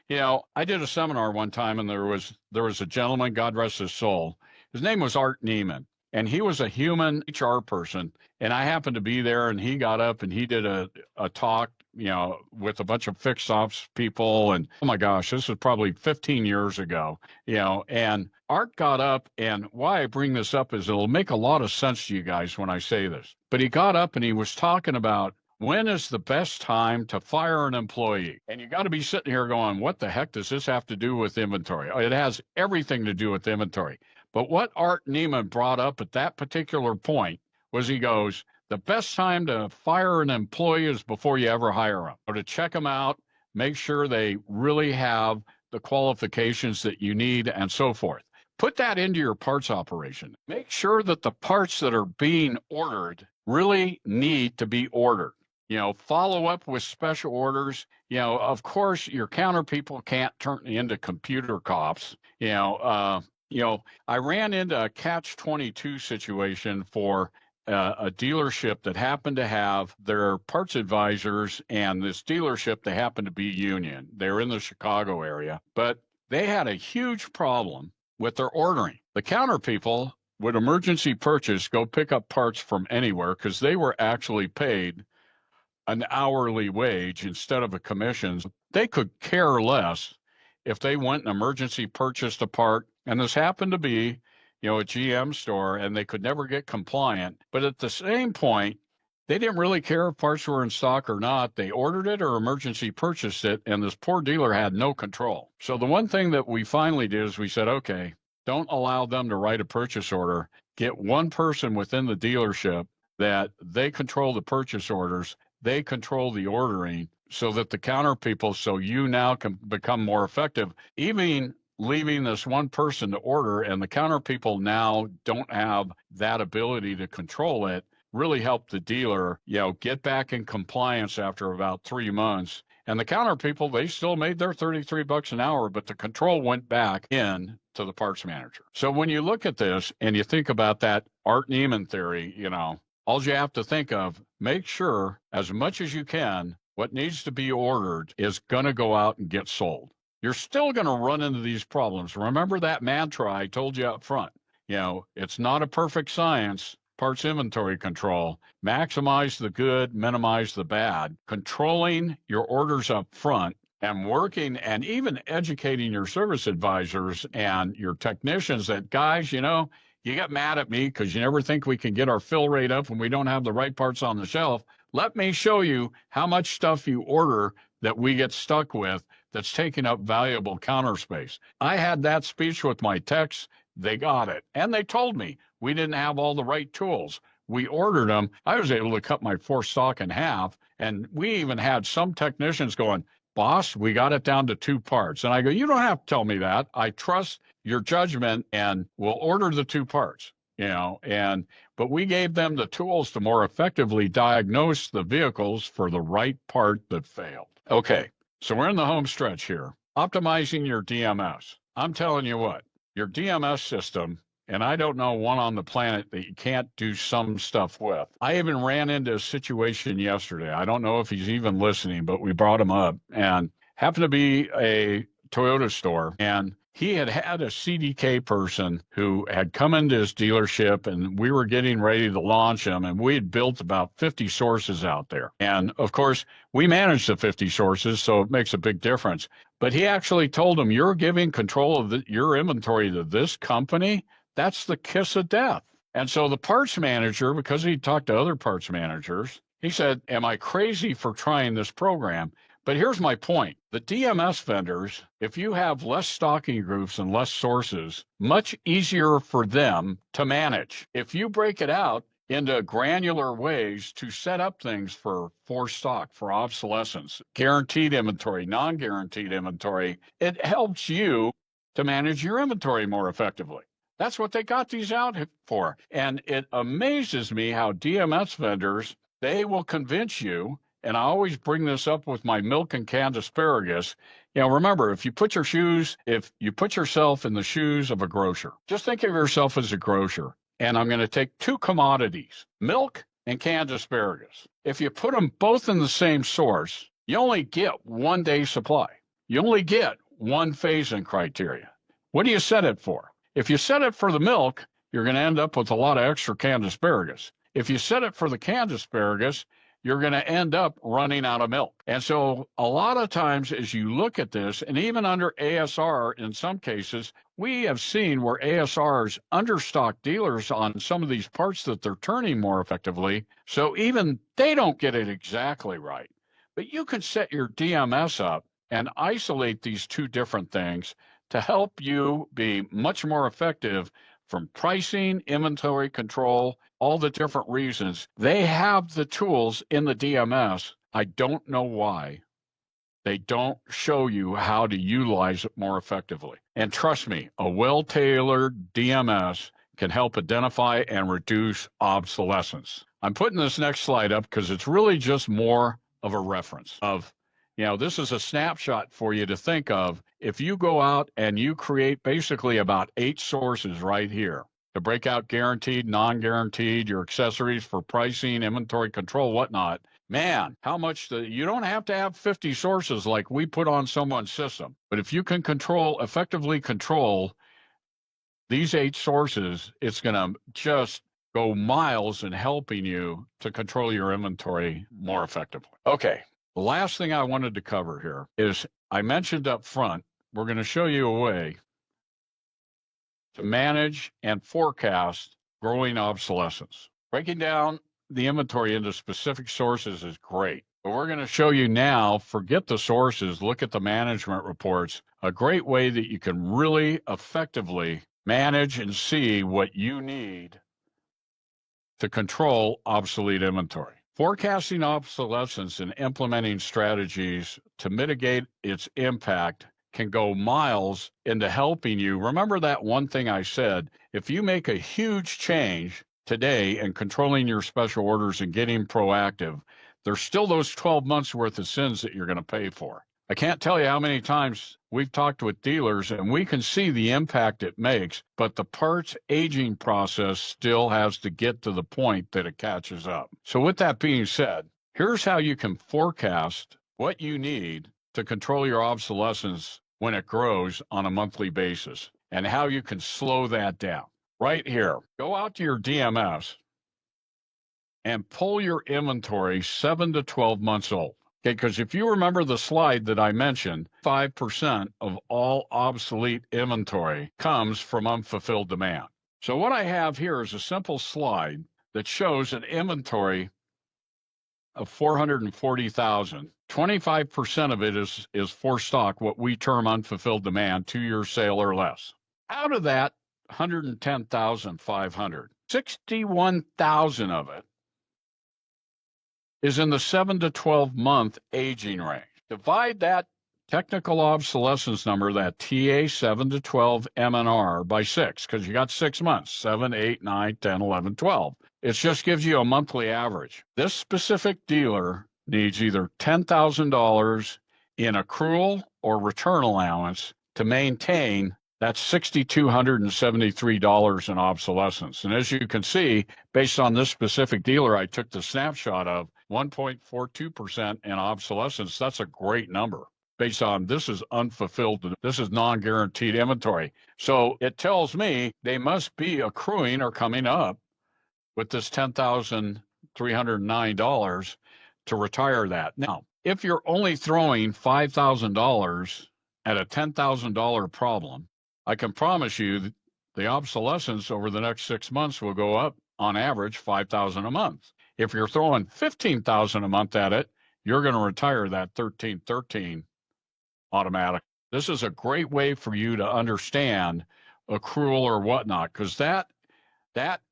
You know, I did a seminar one time, and there was a gentleman, God rest his soul. His name was Art Neiman, and he was a human HR person. And I happened to be there, and he got up and he did a talk, you know, with a bunch of fixed ops people. And oh my gosh, this was probably 15 years ago, you know. And Art got up, and why I bring this up is it'll make a lot of sense to you guys when I say this. But he got up and he was talking about, when is the best time to fire an employee? And you got to be sitting here going, what the heck does this have to do with inventory? It has everything to do with inventory. But what Art Neiman brought up at that particular point was, he goes, the best time to fire an employee is before you ever hire them. Or to check them out, make sure they really have the qualifications that you need and so forth. Put that into your parts operation. Make sure that the parts that are being ordered really need to be ordered. You know, follow up with special orders. You know, of course, your counter people can't turn into computer cops. You know, I ran into a catch-22 situation for a dealership that happened to have their parts advisors, and this dealership, they happened to be union. They're in the Chicago area, but they had a huge problem with their ordering. The counter people would emergency purchase, go pick up parts from anywhere, because they were actually paid an hourly wage instead of a commission. They could care less if they went and emergency purchased a part, and this happened to be, a GM store, and they could never get compliant. But at the same point, they didn't really care if parts were in stock or not. They ordered it or emergency purchased it, and this poor dealer had no control. So the one thing that we finally did is we said, okay, don't allow them to write a purchase order. Get one person within the dealership that they control the purchase orders, they control the ordering, so that the counter people, so you now can become more effective. Even leaving this one person to order and the counter people now don't have that ability to control it, really helped the dealer, get back in compliance after about 3 months. And the counter people, they still made their $33 an hour, but the control went back in to the parts manager. So when you look at this and you think about that Art Neiman theory, all you have to think of, make sure as much as you can, what needs to be ordered is going to go out and get sold. You're still going to run into these problems. Remember that mantra I told you up front. It's not a perfect science. Parts inventory control, maximize the good, minimize the bad, controlling your orders up front and working and even educating your service advisors and your technicians that, guys, you get mad at me because you never think we can get our fill rate up when we don't have the right parts on the shelf. Let me show you how much stuff you order that we get stuck with that's taking up valuable counter space. I had that speech with my techs. They got it. And they told me we didn't have all the right tools. We ordered them. I was able to cut my forced stock in half. And we even had some technicians going, boss, we got it down to 2 parts. And I go, you don't have to tell me that. I trust your judgment and we'll order the 2 parts. But we gave them the tools to more effectively diagnose the vehicles for the right part that failed. Okay, so we're in the home stretch here. Optimizing your DMS. I'm telling you what, your DMS system, and I don't know one on the planet that you can't do some stuff with. I even ran into a situation yesterday. I don't know if he's even listening, but we brought him up, and happened to be a Toyota store, and he had a CDK person who had come into his dealership, and we were getting ready to launch him, and we had built about 50 sources out there. And of course, we manage the 50 sources, so it makes a big difference. But he actually told him, you're giving control of your inventory to this company? That's the kiss of death. And so the parts manager, because he talked to other parts managers, he said, am I crazy for trying this program? But here's my point. The DMS vendors, if you have less stocking groups and less sources, much easier for them to manage. If you break it out into granular ways to set up things for stock, for obsolescence, guaranteed inventory, non-guaranteed inventory, it helps you to manage your inventory more effectively. That's what they got these out for. And it amazes me how DMS vendors, they will convince you. And I always bring this up with my milk and canned asparagus. Remember, if you put yourself in the shoes of a grocer, just think of yourself as a grocer. And I'm going to take 2 commodities, milk and canned asparagus. If you put them both in the same source, you only get 1 day supply. You only get 1 phase-in criteria. What do you set it for? If you set it for the milk, you're going to end up with a lot of extra canned asparagus. If you set it for the canned asparagus, you're going to end up running out of milk. And so a lot of times as you look at this, and even under ASR in some cases, we have seen where ASRs understock dealers on some of these parts that they're turning more effectively. So even they don't get it exactly right. But you can set your DMS up and isolate these 2 different things to help you be much more effective from pricing, inventory control, all the different reasons. They have the tools in the DMS. I don't know why they don't show you how to utilize it more effectively. And trust me, a well-tailored DMS can help identify and reduce obsolescence. I'm putting this next slide up because it's really just more of a reference of, this is a snapshot for you to think of. If you go out and you create basically about 8 sources right here to break out guaranteed, non-guaranteed, your accessories for pricing, inventory control, whatnot, man, how much you don't have to have 50 sources like we put on someone's system. But if you can effectively control these 8 sources, it's going to just go miles in helping you to control your inventory more effectively. Okay. The last thing I wanted to cover here is I mentioned up front we're going to show you a way to manage and forecast growing obsolescence. Breaking down the inventory into specific sources is great, but we're going to show you now, forget the sources, look at the management reports, a great way that you can really effectively manage and see what you need to control obsolete inventory. Forecasting obsolescence and implementing strategies to mitigate its impact can go miles into helping you. Remember that one thing I said, if you make a huge change today in controlling your special orders and getting proactive, there's still those 12 months worth of sins that you're going to pay for. I can't tell you how many times we've talked with dealers and we can see the impact it makes, but the parts aging process still has to get to the point that it catches up. So with that being said, here's how you can forecast what you need to control your obsolescence when it grows on a monthly basis and how you can slow that down. Right here, go out to your DMS and pull your inventory 7 to 12 months old. Okay, because if you remember the slide that I mentioned, 5% of all obsolete inventory comes from unfulfilled demand. So what I have here is a simple slide that shows an inventory of 440,000. 25% of it is for stock, what we term unfulfilled demand, 2-year sale or less. Out of that 110,500, 61,000 of it is in the 7 to 12 month aging range. Divide that technical obsolescence number, that TA 7 to 12 MNR, by 6, because you got 6 months, 7, 8, 9, 10, 11, 12. It just gives you a monthly average. This specific dealer needs either $10,000 in accrual or return allowance to maintain that's $6,273 in obsolescence. And as you can see, based on this specific dealer I took the snapshot of, 1.42% in obsolescence, that's a great number. Based on this is unfulfilled, this is non-guaranteed inventory. So it tells me they must be accruing or coming up with this $10,309 to retire that. Now, if you're only throwing $5,000 at a $10,000 problem, I can promise you that the obsolescence over the next 6 months will go up on average $5,000 a month. If you're throwing $15,000 a month at it, you're going to retire that $1,313 automatic. This is a great way for you to understand accrual or whatnot, because that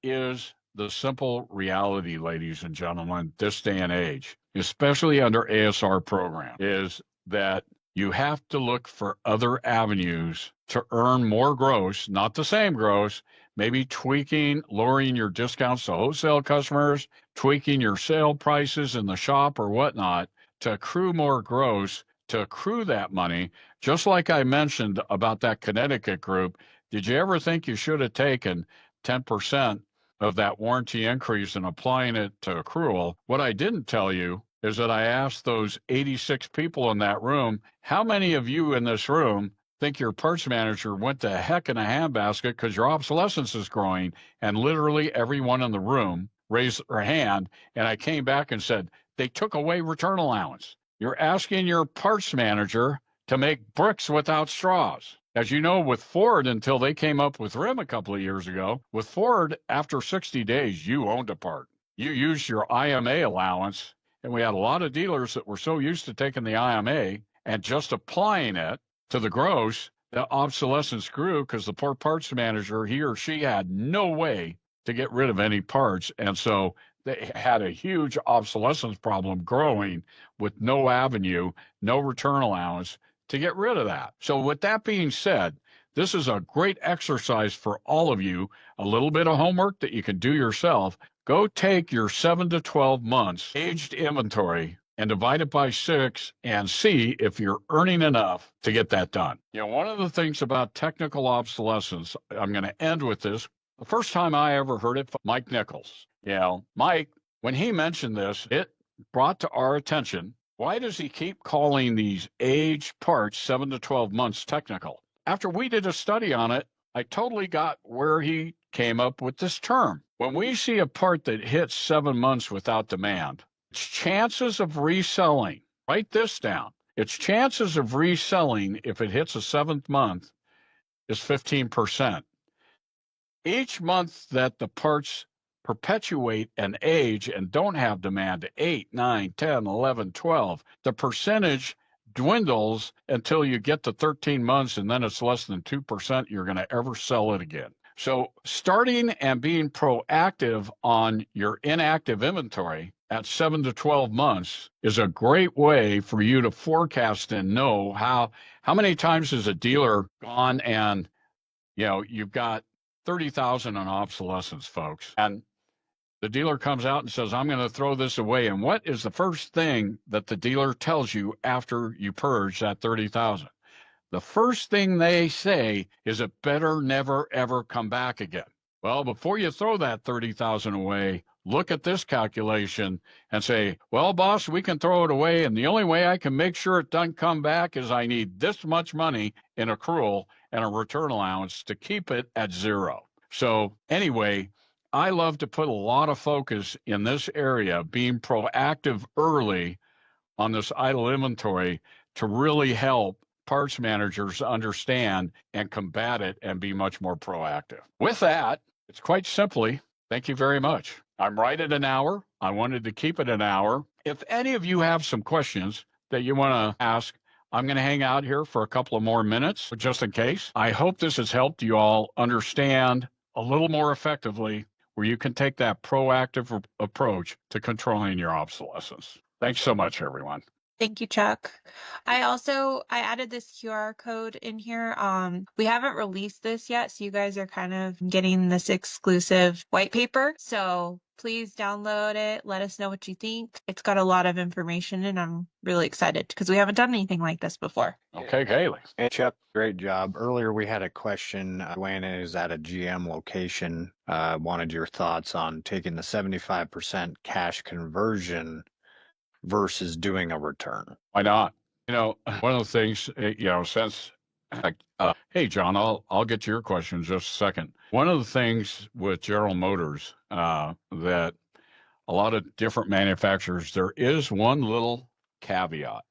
is the simple reality, ladies and gentlemen, this day and age, especially under ASR program, is that you have to look for other avenues to earn more gross, not the same gross, maybe tweaking, lowering your discounts to wholesale customers, tweaking your sale prices in the shop or whatnot to accrue more gross, to accrue that money. Just like I mentioned about that Connecticut group, did you ever think you should have taken 10% of that warranty increase and applying it to accrual? What I didn't tell you is that I asked those 86 people in that room, how many of you in this room think your parts manager went to heck in a handbasket because your obsolescence is growing? And literally everyone in the room raised their hand, and I came back and said, they took away return allowance. You're asking your parts manager to make bricks without straws. As you know, with Ford, until they came up with RIM a couple of years ago, with Ford, after 60 days, you owned a part. You used your IMA allowance, and we had a lot of dealers that were so used to taking the IMA and just applying it to the gross that obsolescence grew because the poor parts manager, he or she had no way to get rid of any parts. And so they had a huge obsolescence problem growing with no avenue, no return allowance to get rid of that. So with that being said, this is a great exercise for all of you, a little bit of homework that you can do yourself. Go take your 7 to 12 months aged inventory and divide it by 6 and see if you're earning enough to get that done. You know, one of the things about technical obsolescence, I'm going to end with this. The first time I ever heard it from Mike Nichols. You know, Mike, when he mentioned this, it brought to our attention, why does he keep calling these aged parts 7 to 12 months technical? After we did a study on it, I totally got where he came up with this term. When we see a part that hits 7 months without demand, its chances of reselling, write this down, its chances of reselling if it hits a 7th month is 15%. Each month that the parts perpetuate and age and don't have demand to 8, 9, 10, 11, 12, the percentage dwindles until you get to 13 months, and then it's less than 2% you're going to ever sell it again. So starting and being proactive on your inactive inventory at 7 to 12 months is a great way for you to forecast and know how many times has a dealer gone and, you've got 30,000 on obsolescence, folks, and the dealer comes out and says, I'm going to throw this away. And what is the first thing that the dealer tells you after you purge that 30,000? The first thing they say is it better never, ever come back again. Well, before you throw that 30,000 away, look at this calculation and say, well, boss, we can throw it away. And the only way I can make sure it doesn't come back is I need this much money in accrual and a return allowance to keep it at zero. So anyway, I love to put a lot of focus in this area, being proactive early on this idle inventory to really help parts managers understand and combat it and be much more proactive. With that, it's quite simply, thank you very much. I'm right at an hour. I wanted to keep it an hour. If any of you have some questions that you want to ask, I'm going to hang out here for a couple of more minutes just in case. I hope this has helped you all understand a little more effectively where you can take that proactive approach to controlling your obsolescence. Thanks so much, everyone. Thank you, Chuck. I added this QR code in here. We haven't released this yet, so you guys are kind of getting this exclusive white paper. So please download it. Let us know what you think. It's got a lot of information, and I'm really excited because we haven't done anything like this before. Okay, Kaylee. Hey, Chuck, great job. Earlier, we had a question. Joanna is at a GM location. Wanted your thoughts on taking the 75% cash conversion versus doing a return. Why not? One of the things, since, hey, John, I'll get to your question in just a second. One of the things with General Motors that a lot of different manufacturers, there is one little caveat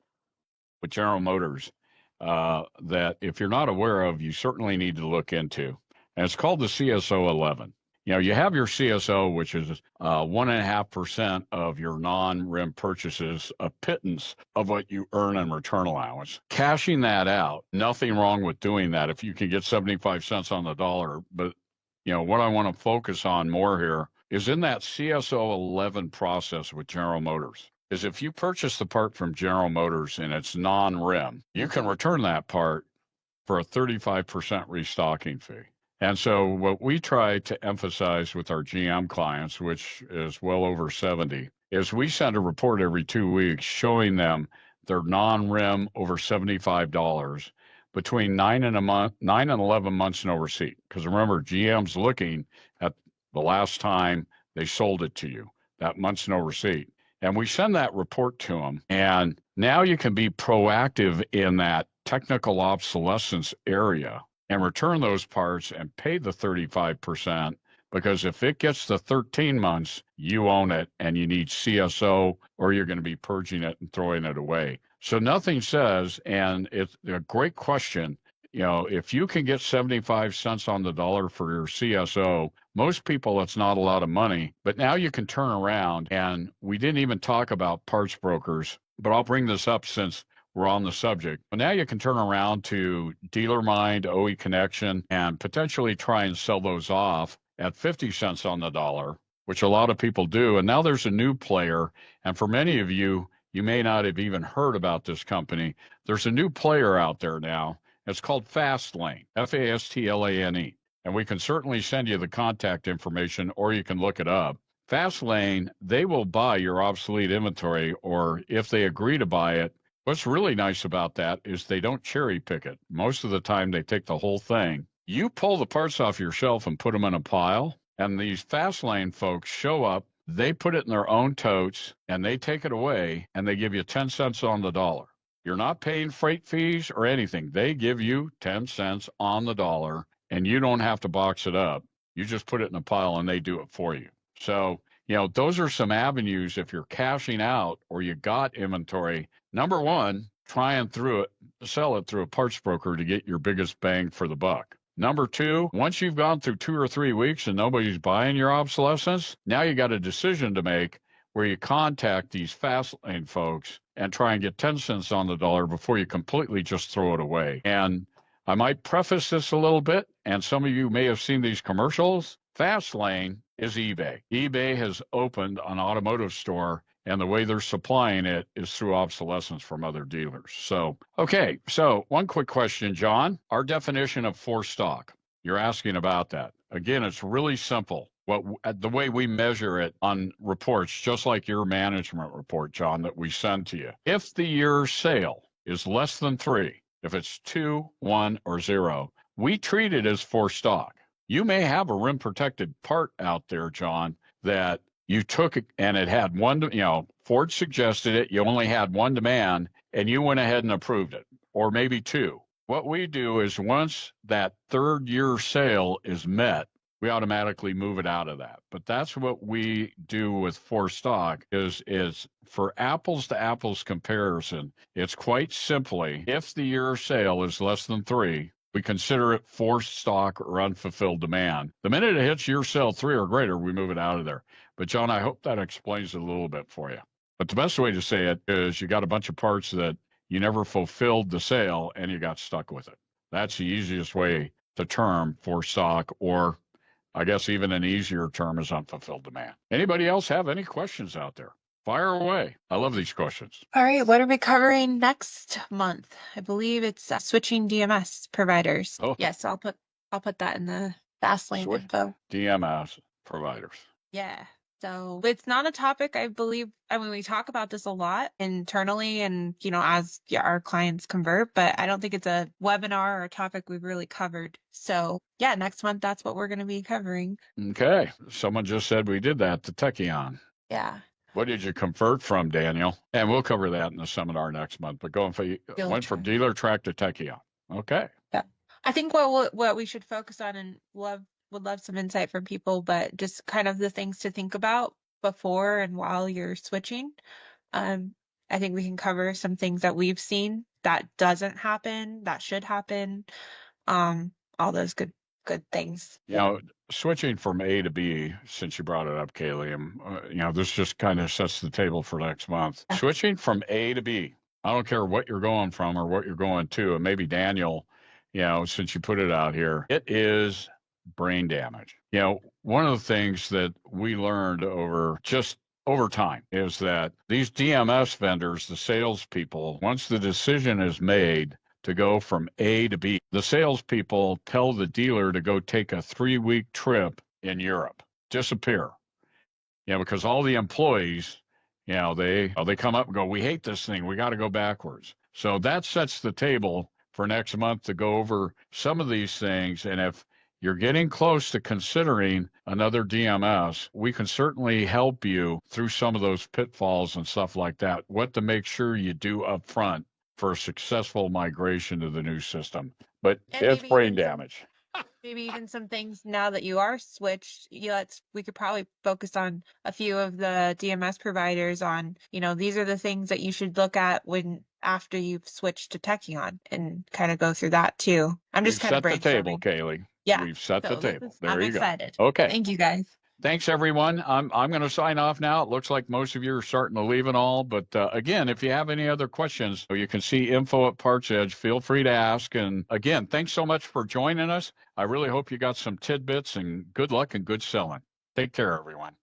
with General Motors that if you're not aware of, you certainly need to look into. And it's called the CSO 11. You have your CSO, which is 1.5% of your non-RIM purchases, a pittance of what you earn in return allowance. Cashing that out, nothing wrong with doing that if you can get 75 cents on the dollar. But, what I want to focus on more here is in that CSO 11 process with General Motors. Is if you purchase the part from General Motors and it's non-RIM, you can return that part for a 35% restocking fee. And so what we try to emphasize with our GM clients, which is well over 70, is we send a report every 2 weeks showing them their non-RIM over $75 between 9 and 11 months no receipt. Because remember, GM's looking at the last time they sold it to you, that month's no receipt. And we send that report to them. And now you can be proactive in that technical obsolescence area and return those parts and pay the 35%, because if it gets to 13 months, you own it and you need CSO or you're going to be purging it and throwing it away. So nothing says, and it's a great question, if you can get 75 cents on the dollar for your CSO, most people, it's not a lot of money, but now you can turn around, and we didn't even talk about parts brokers, but I'll bring this up since we're on the subject. But now you can turn around to Dealer Mind, OE Connection, and potentially try and sell those off at 50 cents on the dollar, which a lot of people do. And now there's a new player. And for many of you, you may not have even heard about this company. There's a new player out there now. It's called Fastlane, Fastlane. And we can certainly send you the contact information, or you can look it up. Fastlane, they will buy your obsolete inventory, or if they agree to buy it, what's really nice about that is they don't cherry pick it. Most of the time, they take the whole thing. You pull the parts off your shelf and put them in a pile, and these Fastlane folks show up, they put it in their own totes, and they take it away, and they give you 10 cents on the dollar. You're not paying freight fees or anything. They give you 10 cents on the dollar, and you don't have to box it up. You just put it in a pile, and they do it for you. So, those are some avenues if you're cashing out or you got inventory. Number one, trying sell it through a parts broker to get your biggest bang for the buck. Number two, once you've gone through 2 or 3 weeks and nobody's buying your obsolescence, now you got a decision to make where you contact these fast lane folks and try and get 10 cents on the dollar before you completely just throw it away. And I might preface this a little bit, and some of you may have seen these commercials. Fast lane is eBay. eBay has opened an automotive store, and the way they're supplying it is through obsolescence from other dealers. So, okay, so one quick question, John. Our definition of for stock, you're asking about that. Again, it's really simple. The way we measure it on reports, just like your management report, John, that we send to you. If the year's sale is less than 3, if it's 2, 1, or 0, we treat it as for stock. You may have a rim protected part out there, John, that you took it and it had one, Ford suggested it, you only had one demand, and you went ahead and approved it, or maybe 2. What we do is once that 3rd year sale is met, we automatically move it out of that. But that's what we do with for stock is for apples to apples comparison. It's quite simply, if the year sale is less than 3, we consider it for stock or unfulfilled demand. The minute it hits year sale 3 or greater, we move it out of there. But John, I hope that explains it a little bit for you. But the best way to say it is you got a bunch of parts that you never fulfilled the sale and you got stuck with it. That's the easiest way to term for stock, or I guess even an easier term is unfulfilled demand. Anybody else have any questions out there? Fire away. I love these questions. All right, what are we covering next month? I believe it's switching DMS providers. Oh. Yes, I'll put that in the fast lane info. DMS providers. Yeah. So it's not a topic, I believe. I mean, we talk about this a lot internally and, as our clients convert, but I don't think it's a webinar or a topic we've really covered. So yeah, next month, that's what we're going to be covering. Okay. Someone just said we did that to Techion. Yeah. What did you convert from, Daniel? And we'll cover that in the seminar next month, but went from Dealer Track to Techion. Okay. Yeah. I think what we should focus on, and would love some insight from people, but just kind of the things to think about before and while you're switching. I think we can cover some things that we've seen that doesn't happen, that should happen. All those good things. Switching from A to B, since you brought it up, Kaylee, this just kind of sets the table for next month. Switching from A to B, I don't care what you're going from or what you're going to, and maybe Daniel, since you put it out here, it is brain damage. One of the things that we learned over time is that these DMS vendors, the salespeople, once the decision is made to go from A to B, the salespeople tell the dealer to go take a 3-week trip in Europe, disappear. Because all the employees, they come up and go, we hate this thing, we got to go backwards. So that sets the table for next month to go over some of these things. And if you're getting close to considering another DMS, we can certainly help you through some of those pitfalls and stuff like that, what to make sure you do up front for a successful migration to the new system. But it's brain damage. Maybe even some things now that you are switched, we could probably focus on a few of the DMS providers on, these are the things that you should look at after you've switched to Techion, and kind of go through that too. I'm just kind of brainstorming. Set the table, Kaylee. Yeah. We've set the table. There you go. I'm excited. Okay. Thank you, guys. Thanks, everyone. I'm going to sign off now. It looks like most of you are starting to leave and all. But again, if you have any other questions, you can see info at PartsEdge. Feel free to ask. And again, thanks so much for joining us. I really hope you got some tidbits, and good luck and good selling. Take care, everyone.